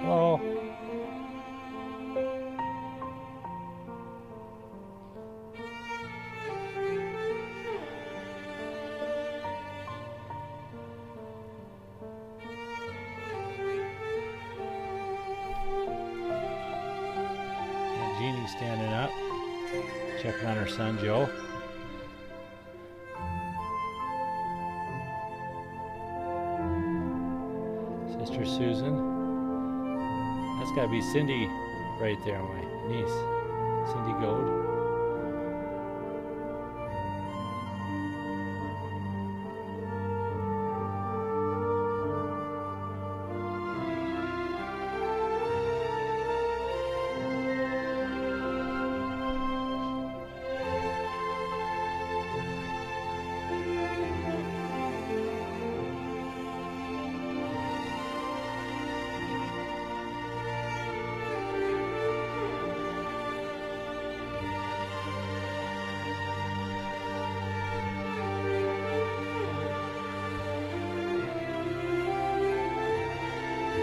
Hello. Jeannie's standing up, checking on her son Joe. Sister Susan. That's got to be Cindy right there, my niece, Cindy Gold.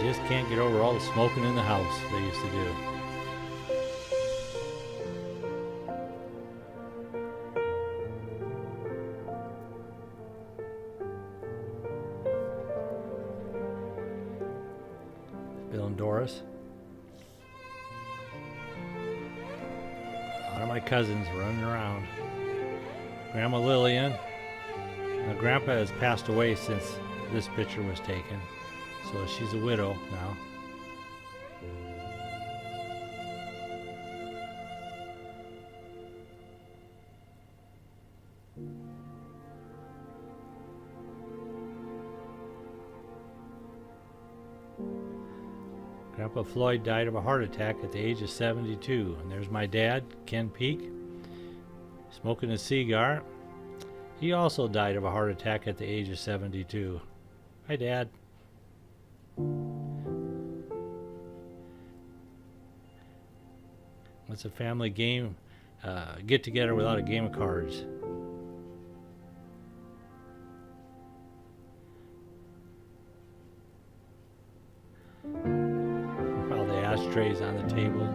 Just can't get over all the smoking in the house they used to do. Bill and Doris. A lot of my cousins running around. Grandma Lillian. Now, Grandpa has passed away since this picture was taken. So she's a widow now. Grandpa Floyd died of a heart attack at the age of 72. And there's my dad, Ken Peak, smoking a cigar. He also died of a heart attack at the age of 72. Hi, Dad. It's a family game, get together without a game of cards. All the ashtrays on the table.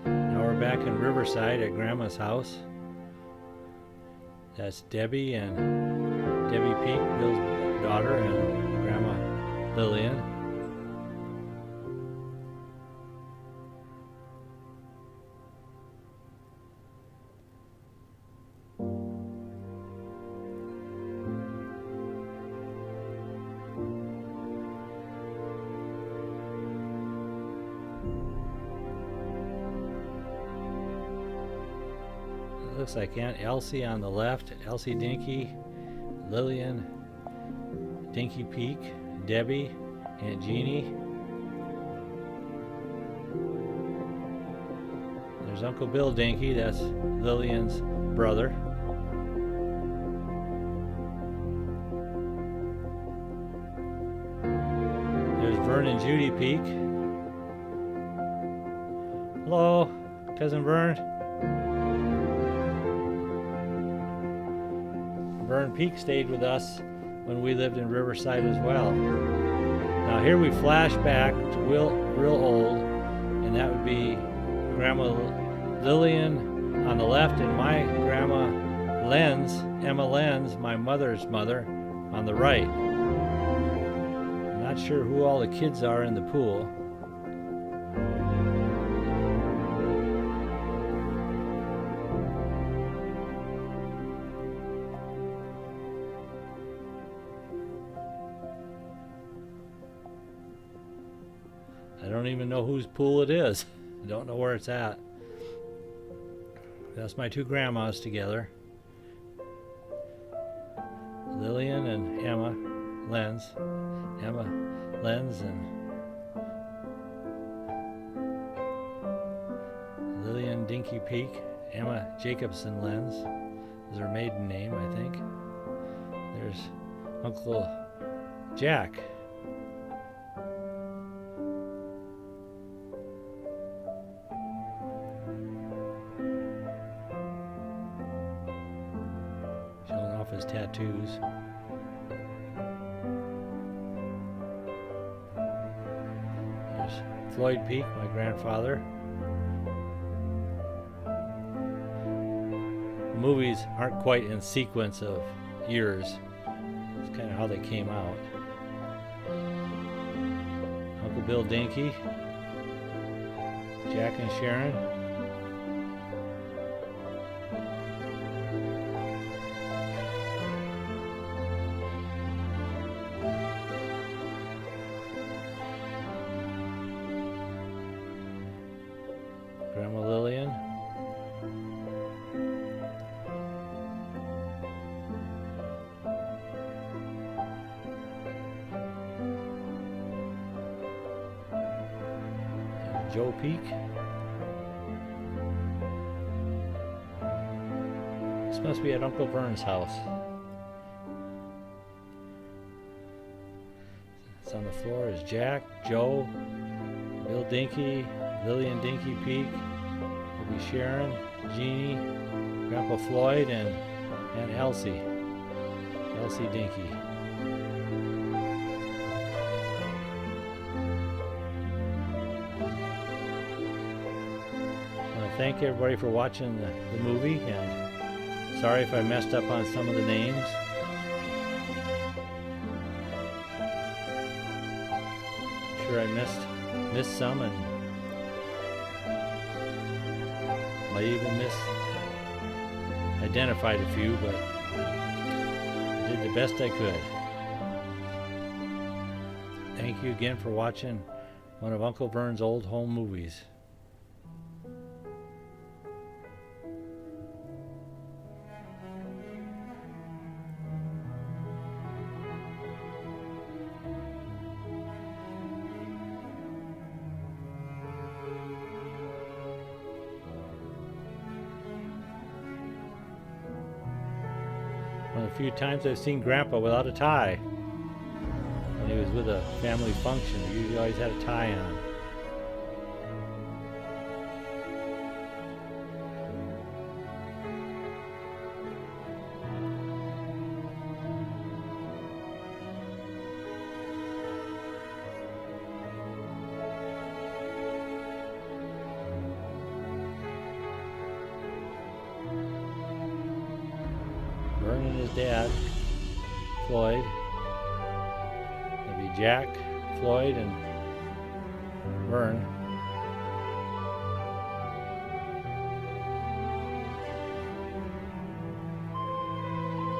Now we're back in Riverside at Grandma's house. That's Debbie and Debbie Peak, Bill's daughter, and Grandma Lillian. Looks like Aunt Elsie on the left, Elsie Dinky, Lillian, Dinky Peak, Debbie, Aunt Jeannie. There's Uncle Bill Dinky, that's Lillian's brother. There's Vern and Judy Peak. Hello, Cousin Vern. Vern Peak stayed with us when we lived in Riverside as well. Now here we flash back to real old and that would be Grandma Lillian on the left, and my grandma Lenz, Emma Lenz, my mother's mother, on the right. I'm not sure who all the kids are in the pool. I don't even know whose pool it is. I don't know where it's at. That's my two grandmas together. Lillian and Emma Lenz. Emma Lenz and Lillian Dinky Peak. Emma Jacobson Lenz is her maiden name, I think. There's Uncle Jack. Showing off his tattoos. There's Floyd Peak, my grandfather. The movies aren't quite in sequence of years. It's kind of how they came out. Uncle Bill Dinky, Jack and Sharon. Grandma Lillian. And Joe Peak. This must be at Uncle Vern's house. It's on the floor is Jack, Joe, Bill Dinky, Lillian Dinky Peak, will be Sharon, Jeannie, Grandpa Floyd, and Aunt Elsie Dinky. I want to thank everybody for watching the movie, and sorry if I messed up on some of the names. I'm sure I missed some, and might even identified a few, but I did the best I could. Thank you again for watching one of Uncle Vern's old home movies. One of the few times I've seen Grandpa without a tie. When he was with a family function, he usually always had a tie on. Vern and his dad, Floyd. Maybe Jack, Floyd, and Vern.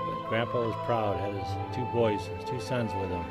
But Grandpa was proud, had his two boys, his two sons with him.